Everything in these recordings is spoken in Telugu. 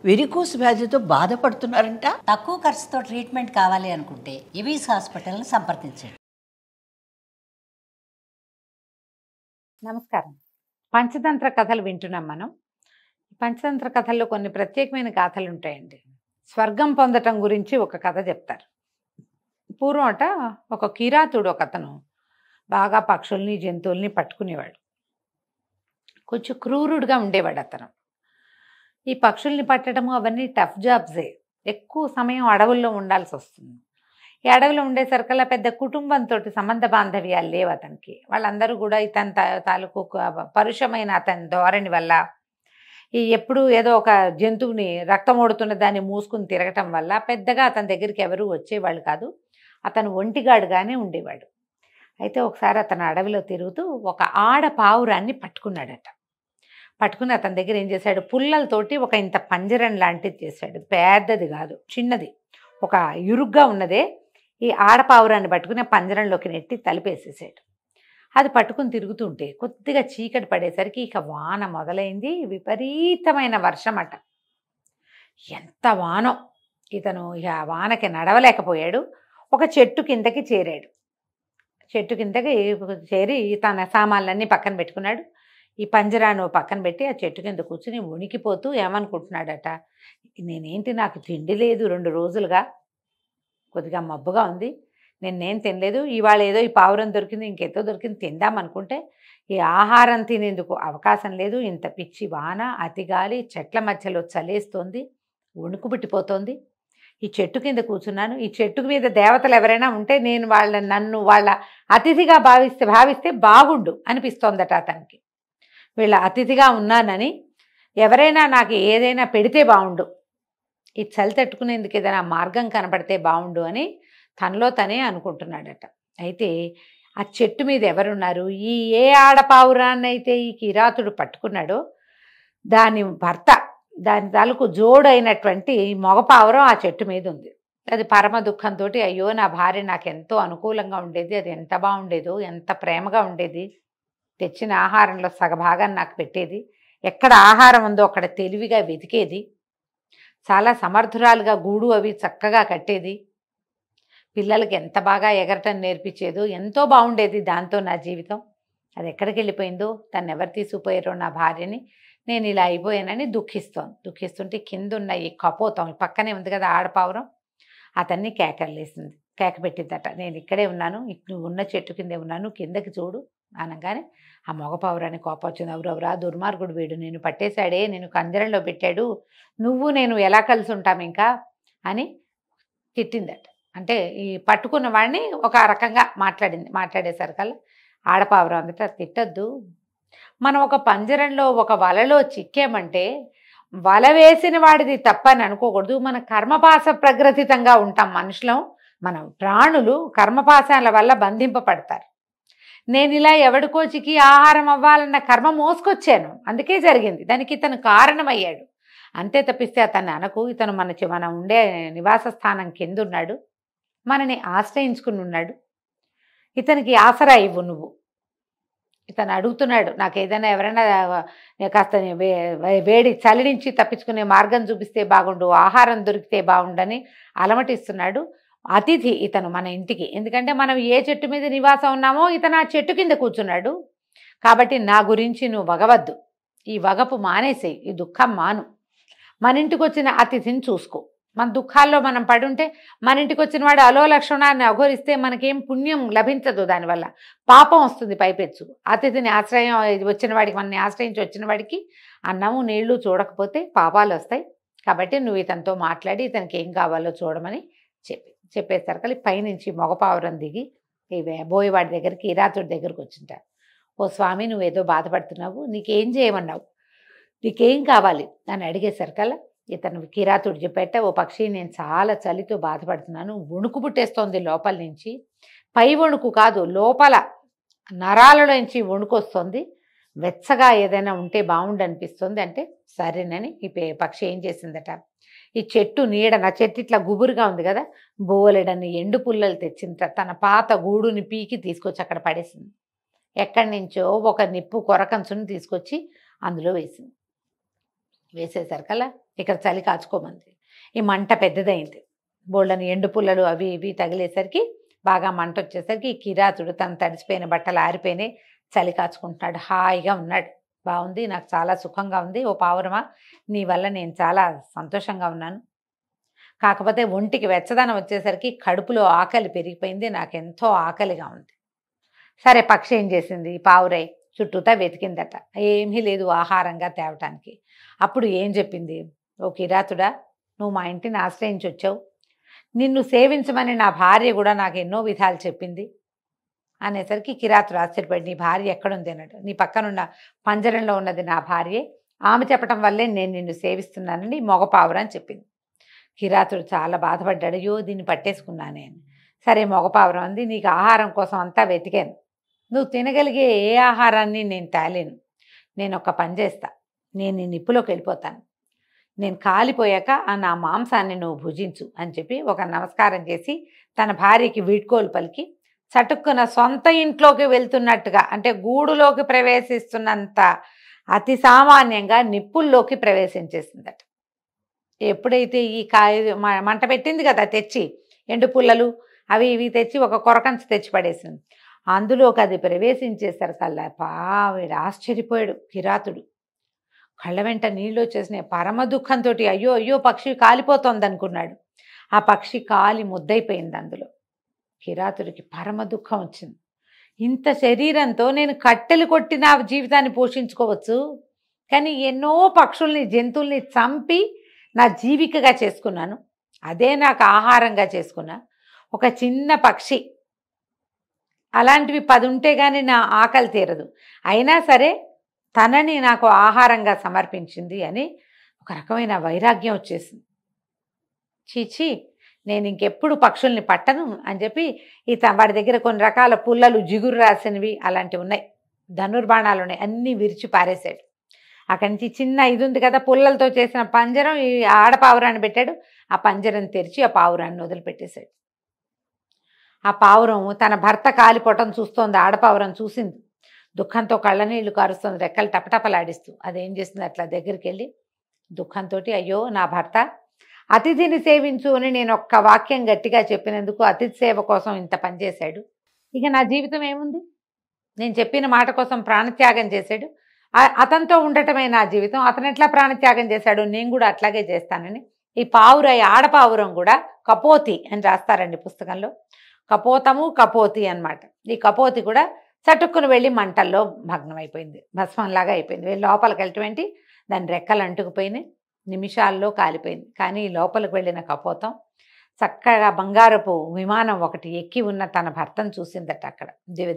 వెరికోస్ వ్యాధితో బాధపడుతున్నారంట. తక్కువ ఖర్చుతో ట్రీట్మెంట్ కావాలి అనుకుంటే ఎవిస్ హాస్పిటల్ని సంప్రదించండి. నమస్కారం. పంచతంత్ర కథలు వింటున్నాం మనం. పంచతంత్ర కథల్లో కొన్ని ప్రత్యేకమైన గాథలు ఉంటాయండి. స్వర్గం పొందటం గురించి ఒక కథ చెప్తారు. పూర్వం ఒక కిరాతుడు ఒకతను బాగా పక్షుల్ని జంతువుల్ని పట్టుకునేవాడు. కొంచెం క్రూరుడుగా ఉండేవాడు అతను. ఈ పక్షుల్ని పట్టడము అవన్నీ టఫ్ జాబ్సే. ఎక్కువ సమయం అడవుల్లో ఉండాల్సి వస్తుంది. ఈ అడవిలో ఉండేసరికల్లా పెద్ద కుటుంబంతో సంబంధ బాంధవ్యాలు లేవు అతనికి. వాళ్ళందరూ కూడా ఇతని తాలూకు పరుషమైన అతని ధోరణి వల్ల, ఈ ఎప్పుడు ఏదో ఒక జంతువుని రక్తం ఓడుతున్న దాన్ని మూసుకుని తిరగటం వల్ల పెద్దగా అతని దగ్గరికి ఎవరూ వచ్చేవాళ్ళు కాదు. అతను ఒంటిగాడుగానే ఉండేవాడు. అయితే ఒకసారి అతను అడవిలో తిరుగుతూ ఒక ఆడ పావురాన్ని పట్టుకున్నాడట. పట్టుకుని అతని దగ్గర ఏం చేశాడు, పుల్లలతోటి ఒక ఇంత పంజరం లాంటిది చేశాడు. పెద్దది కాదు, చిన్నది, ఒక ఇరుగ్గా ఉన్నదే. ఈ ఆడపావురాన్ని పట్టుకుని పంజరంలోకి నెట్టి తలిపేసేసాడు. అది పట్టుకుని తిరుగుతుంటే కొద్దిగా చీకటి పడేసరికి ఇక వాన మొదలైంది. విపరీతమైన వర్షం అట. ఎంత వానో! ఇతను ఇక వానకి నడవలేకపోయాడు. ఒక చెట్టు కిందకి చేరాడు. చెట్టు కిందకి చేరి తన సామాన్లన్నీ పక్కన పెట్టుకున్నాడు. ఈ పంజరాను పక్కన పెట్టి ఆ చెట్టు కింద కూర్చుని వణికిపోతూ ఏమనుకుంటున్నాడట, నేనేంటి, నాకు తిండి లేదు 2 రోజులుగా, కొద్దిగా మబ్బుగా ఉంది, నేనేం తినలేదు, ఇవాళ ఏదో ఈ పావురం దొరికింది, ఇంకెంతో దొరికింది, తిందామనుకుంటే ఈ ఆహారం తినేందుకు అవకాశం లేదు. ఇంత పిచ్చి వాన, అతిగాలి, చెట్ల మధ్యలో చలేస్తోంది, వణుకు పుట్టిపోతోంది. ఈ చెట్టు కింద కూర్చున్నాను. ఈ చెట్టు మీద దేవతలు ఎవరైనా ఉంటే నేను నన్ను వాళ్ళ అతిథిగా భావిస్తే బాగుండు అనిపిస్తోందట అతనికి. వీళ్ళ అతిథిగా ఉన్నానని ఎవరైనా నాకు ఏదైనా పెడితే బాగుండు, ఈ చలి తట్టుకునేందుకు ఏదైనా మార్గం కనపడితే బాగుండు అని తనలో తనే అనుకుంటున్నాడట. అయితే ఆ చెట్టు మీద ఎవరున్నారు, ఈ ఏ ఆడపావురాన్నైతే ఈ కిరాతుడు పట్టుకున్నాడో దాని భర్త, దాని తాలూకు జోడైనటువంటి మగపావురం ఆ చెట్టు మీద ఉంది. అది పరమ దుఃఖంతో, అయ్యో నా భార్య నాకు ఎంతో అనుకూలంగా ఉండేది, అది ఎంత బాగుండేదో, ఎంత ప్రేమగా ఉండేది, తెచ్చిన ఆహారంలో సగభాగాన్ని నాకు పెట్టేది, ఎక్కడ ఆహారం ఉందో అక్కడ తెలివిగా వెతికేది, చాలా సమర్థురాలుగా గూడు అవి చక్కగా కట్టేది, పిల్లలకి ఎంత బాగా ఎగరటం నేర్పించేదో, ఎంతో బాగుండేది దాంతో నా జీవితం, అది ఎక్కడికి వెళ్ళిపోయిందో, తను ఎవరు తీసుకుపోయారో నా భార్యని, నేను ఇలా అయిపోయానని దుఃఖిస్తుంటే కిందున్న ఈ కపోతం, పక్కనే ఉంది కదా ఆడపావురం, అతన్ని కేకలేసింది, కేక పెట్టిందట, నేను ఇక్కడే ఉన్నాను, నువ్వు ఉన్న చెట్టు కిందే ఉన్నాను, కిందకి చూడు అనగానే ఆ మగపావురాన్ని కోపం వచ్చింది. ఎవరెవరా దుర్మార్గుడు వీడు, నేను పట్టేశాడే, నేను కంజరంలో పెట్టాడు, నువ్వు నేను ఎలా కలిసి ఉంటాం ఇంకా అని తిట్టిందట. అంటే ఈ పట్టుకున్న వాడిని ఒక రకంగా మాట్లాడేసరికల్లా ఆడపావురం అందుట, తిట్టద్దు, మనం ఒక పంజరంలో ఒక వలలో చిక్కామంటే వల వేసిన వాడిది తప్పని అనుకోకూడదు. మన కర్మపాశ ప్రగ్రథితంగా ఉంటాం మనుషులం, మన ప్రాణులు కర్మపాశాల వల్ల బంధింపబడతారు. నేను ఇలా ఎవడికో చికి ఆహారం అవ్వాలన్న కర్మ మోసుకొచ్చాను, అందుకే జరిగింది, దానికి ఇతను కారణమయ్యాడు అంతే తప్పిస్తే అతన్ని అనకు. ఇతను మనం ఉండే నివాస స్థానం కింద ఉన్నాడు, మనని ఆశ్రయించుకుని ఉన్నాడు, ఇతనికి ఆసరా ఇవ్వు నువ్వు. ఇతను అడుగుతున్నాడు, నాకు ఏదైనా ఎవరైనా కాస్త వేడి చలి నుంచి తప్పించుకునే మార్గం చూపిస్తే బాగుండు, ఆహారం దొరికితే బాగుండని అలమటిస్తున్నాడు. అతిథి ఇతను మన ఇంటికి, ఎందుకంటే మనం ఏ చెట్టు మీద నివాసం ఉన్నామో ఇతను ఆ చెట్టు కింద కూర్చున్నాడు. కాబట్టి నా గురించి నువ్వు వగవద్దు, ఈ వగపు మానేసేయి, ఈ దుఃఖం మాను, మన ఇంటికి వచ్చిన అతిథిని చూసుకో. మన దుఃఖాల్లో మనం పడుంటే మన ఇంటికి వచ్చిన వాడు అలో లక్షణాన్ని అఘోరిస్తే మనకేం పుణ్యం లభించదు, దానివల్ల పాపం వస్తుంది పైపెచ్చు. అతిథిని ఆశ్రయం వచ్చిన వాడికి, మనని ఆశ్రయించి వచ్చిన వాడికి అన్నము నీళ్లు చూడకపోతే పాపాలు వస్తాయి. కాబట్టి నువ్వు ఇతనితో మాట్లాడి ఇతనికి ఏం కావాలో చూడమని చెప్పేసరికి పైనుంచి మగపావురం దిగి బోయవాడి దగ్గరికి, కిరాతుడి దగ్గరికి వచ్చింటారు. ఓ స్వామి, నువ్వేదో బాధపడుతున్నావు, నీకేం చేయమన్నావు, నీకేం కావాలి అని అడిగేసరికల్లా ఇతను కిరాతుడు చెప్పేట, ఓ పక్షి, నేను చాలా చలితో బాధపడుతున్నాను, వణుకు పుట్టేస్తోంది లోపల నుంచి, పై వణుకు కాదు, లోపల నరాలలోంచి వణుకు వస్తుంది, వెచ్చగా ఏదైనా ఉంటే బాగుండు అనిపిస్తుంది అంటే సరేనని ఈ పక్షి ఏం చేసిందట, ఈ చెట్టు నీడన, చెట్టు ఇట్లా గుబురుగా ఉంది కదా, బోలెడన్ని ఎండు పుల్లలు తెచ్చింట, తన పాత గూడుని పీకి తీసుకొచ్చి అక్కడ పడేసింది. ఎక్కడి నుంచో ఒక నిప్పు కొరకంచుని తీసుకొచ్చి అందులో వేసింది. వేసేసరికల్లా ఇక్కడ చలి కాచుకోమంది. ఈ మంట పెద్దదైంది. బోళ్ళని ఎండు పుల్లలు అవి ఇవి తగిలేసరికి బాగా మంట వచ్చేసరికి ఈ కిరాతుడు తను తడిసిపోయిన బట్టలు ఆరిపోయినాయి, చలి కాచుకుంటున్నాడు. హాయిగా ఉన్నాడు. బాగుంది, నాకు చాలా సుఖంగా ఉంది. ఓ పావురమా, నీ వల్ల నేను చాలా సంతోషంగా ఉన్నాను. కాకపోతే ఒంటికి వెచ్చదనం వచ్చేసరికి కడుపులో ఆకలి పెరిగిపోయింది, నాకు ఎంతో ఆకలిగా ఉంది. సరే, పక్షి ఏం చేసింది? పావురై చుట్టూతా వెతికిందట, ఏమీ లేదు ఆహారంగా తేవటానికి. అప్పుడు ఏం చెప్పింది? ఓ కిరాతుడా, నువ్వు మా ఇంటిని ఆశ్రయించి వచ్చావు, నిన్ను సేవించమని నా భార్య కూడా నాకు ఎన్నో విధాలు చెప్పింది అనేసరికి కిరాతుడు ఆశ్చర్యపడి, నీ భార్య ఎక్కడుంది అన్నాడు. నీ పక్కనున్న పంజరంలో ఉన్నది నా భార్యే, ఆమె చెప్పటం వల్లే నేను నిన్ను సేవిస్తున్నానని మగ పావురం అని చెప్పింది. కిరాతుడు చాలా బాధపడ్డాడు. అయ్యో, దీన్ని పట్టేసుకున్నానే అని. సరే, మగ పావురం అంది, నీకు ఆహారం కోసం అంతా వెతికాను, నువ్వు తినగలిగే ఏ ఆహారాన్ని నేను తేలేను. నేను ఒక పని చేస్తా, నేను నీ నిప్పులోకి వెళ్ళిపోతాను, నేను కాలిపోయాక నా మాంసాన్ని నువ్వు భుజించు అని చెప్పి ఒక నమస్కారం చేసి తన భార్యకి వీడ్కోలు పలికి చటుక్కున సొంత ఇంట్లోకి వెళ్తున్నట్టుగా, అంటే గూడులోకి ప్రవేశిస్తున్నంత అతి సామాన్యంగా నిప్పుల్లోకి ప్రవేశించేసిందట. ఎప్పుడైతే ఈ మంట పెట్టింది కదా, తెచ్చి ఎండు పుల్లలు అవి ఇవి తెచ్చి ఒక కొరకంచు తెచ్చి పడేసింది, అందులోకి అది ప్రవేశించేసరికల్లా పావిడ ఆశ్చర్యపోయాడు కిరాతుడు. కళ్ళ వెంట నీళ్ళు వచ్చేసినాయి. పరమ దుఃఖంతో అయ్యో అయ్యో పక్షి కాలిపోతోంది అనుకున్నాడు. ఆ పక్షి కాలి ముద్దయిపోయింది. అందులో కిరాతుడికి పరమ దుఃఖం వచ్చింది. ఇంత శరీరంతో నేను కట్టెలు కొట్టి నా జీవితాన్ని పోషించుకోవచ్చు, కానీ ఎన్నో పక్షుల్ని జంతువుల్ని చంపి నా జీవికగా చేసుకున్నాను, అదే నాకు ఆహారంగా చేసుకున్నా. ఒక చిన్న పక్షి అలాంటివి 10 ఉంటే కానీ నా ఆకలి తీరదు, అయినా సరే తనని నాకు ఆహారంగా సమర్పించింది అని ఒక రకమైన వైరాగ్యం వచ్చేసింది. చీచి, నేను ఇంకెప్పుడు పక్షుల్ని పట్టను అని చెప్పి వాడి దగ్గర కొన్ని రకాల పుల్లలు జిగురు రాసినవి అలాంటివి ఉన్నాయి, ధనుర్బాణాలు ఉన్నాయి, అన్నీ విరిచి పారేశాడు. అక్కడి నుంచి చిన్న ఇది ఉంది కదా, పుల్లలతో చేసిన పంజరం, ఈ ఆడపావురాన్ని పెట్టాడు. ఆ పంజరం తెరిచి ఆ పావురాన్ని వదిలిపెట్టేశాడు. ఆ పావురం తన భర్త కాలిపోవటం చూస్తోంది. ఆడపావురం చూసింది, దుఃఖంతో కళ్ళనీళ్లు కారుస్తుంది, రెక్కలు టపటపలాడిస్తూ. అదేం చేస్తుంది, అట్లా దగ్గరికి వెళ్ళి దుఃఖంతో, అయ్యో నా భర్త అతిథిని సేవించు అని నేను ఒక్క వాక్యం గట్టిగా చెప్పినందుకు అతిథి సేవ కోసం ఇంత పనిచేశాడు, ఇక నా జీవితం ఏముంది? నేను చెప్పిన మాట కోసం ప్రాణత్యాగం చేశాడు, అతనితో ఉండటమే నా జీవితం, అతను ఎట్లా ప్రాణత్యాగం చేశాడు, నేను కూడా అట్లాగే చేస్తానని ఈ పావురై ఆడపావురం కూడా కపోతి అని రాస్తారండి పుస్తకంలో. కపోతము కపోతి అన్నమాట. ఈ కపోతి కూడా చటుక్కును వెళ్ళి మంటల్లో భగ్నమైపోయింది, భస్మంలాగా అయిపోయింది. వెళ్ళి లోపలికి వెళ్ళటమేంటి, దాని రెక్కలు అంటుకుపోయినాయి, నిమిషాల్లో కాలిపోయింది. కానీ లోపలికి వెళ్ళిన కపోతం చక్కగా బంగారపు విమానం ఒకటి ఎక్కి ఉన్న తన భర్తను చూసిందట. అక్కడ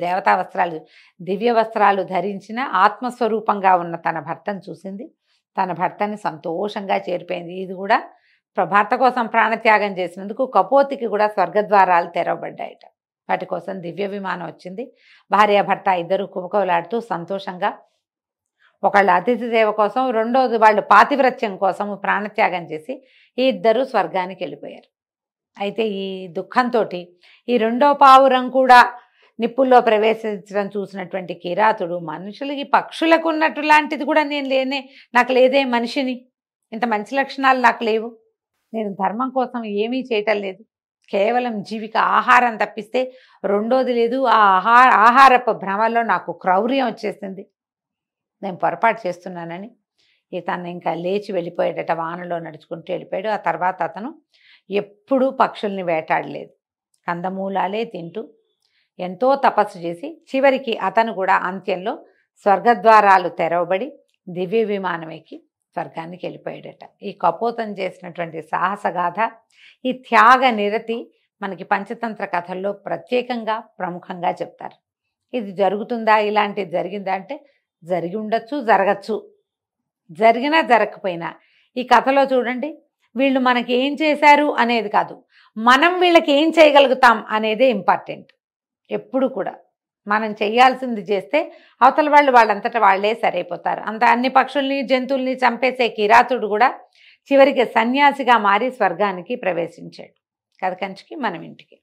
దేవతా వస్త్రాలు, దివ్య వస్త్రాలు ధరించిన ఆత్మస్వరూపంగా ఉన్న తన భర్తను చూసింది. తన భర్తని సంతోషంగా చేరిపోయింది. ఇది కూడా భర్త కోసం ప్రాణత్యాగం చేసినందుకు కపోతికి కూడా స్వర్గద్వారాలు తెరవబడ్డాయట. వాటి కోసం దివ్య విమానం వచ్చింది. భార్యాభర్త ఇద్దరు కుమకలాడుతూ సంతోషంగా, ఒకళ్ళు అతిథి సేవ కోసం, రెండోది వాళ్ళు పాతివ్రత్యం కోసం ప్రాణత్యాగం చేసి ఈ ఇద్దరు స్వర్గానికి వెళ్ళిపోయారు. అయితే ఈ దుఃఖంతో ఈ రెండో పావురం కూడా నిప్పుల్లో ప్రవేశించడం చూసినటువంటి కిరాతుడు, మనుషులకి పక్షులకు ఉన్నట్టు లాంటిది కూడా నాకు లేదే, మనిషిని ఇంత మంచి లక్షణాలు నాకు లేవు, నేను ధర్మం కోసం ఏమీ చేయటం లేదు, కేవలం జీవిక ఆహారం తప్పిస్తే రెండోది లేదు, ఆ ఆహారపు భ్రమలో నాకు క్రౌర్యం వచ్చేసింది, నేను పొరపాటు చేస్తున్నానని తను ఇంకా లేచి వెళ్ళిపోయాడట. వానలో నడుచుకుంటూ వెళ్ళిపోయాడు. ఆ తర్వాత అతను ఎప్పుడూ పక్షుల్ని వేటాడలేదు, కందమూలాలే తింటూ ఎంతో తపస్సు చేసి చివరికి అతను కూడా అంత్యంలో స్వర్గద్వారాలు తెరవబడి దివ్య విమానం ఎక్కి స్వర్గానికి వెళ్ళిపోయాడట. ఈ కపోతం చేసినటువంటి సాహసగాథ, ఈ త్యాగ నిరతి మనకి పంచతంత్ర కథల్లో ప్రత్యేకంగా ప్రముఖంగా చెప్తారు. ఇది జరుగుతుందా, ఇలాంటిది జరిగిందా అంటే జరిగి ఉండొచ్చు, జరగచ్చు, జరిగినా జరగకపోయినా ఈ కథలో చూడండి, వీళ్ళు మనకి ఏం చేశారు అనేది కాదు, మనం వీళ్ళకి ఏం చేయగలుగుతాం అనేదే ఇంపార్టెంట్. ఎప్పుడు కూడా మనం చేయాల్సింది చేస్తే అవతల వాళ్ళంతటా వాళ్ళే సరైపోతారు. అన్ని పక్షుల్ని జంతువుల్ని చంపేసే కిరాతుడు కూడా చివరికి సన్యాసిగా మారి స్వర్గానికి ప్రవేశించాడు. కథ కంచికి మనం ఇంటికి.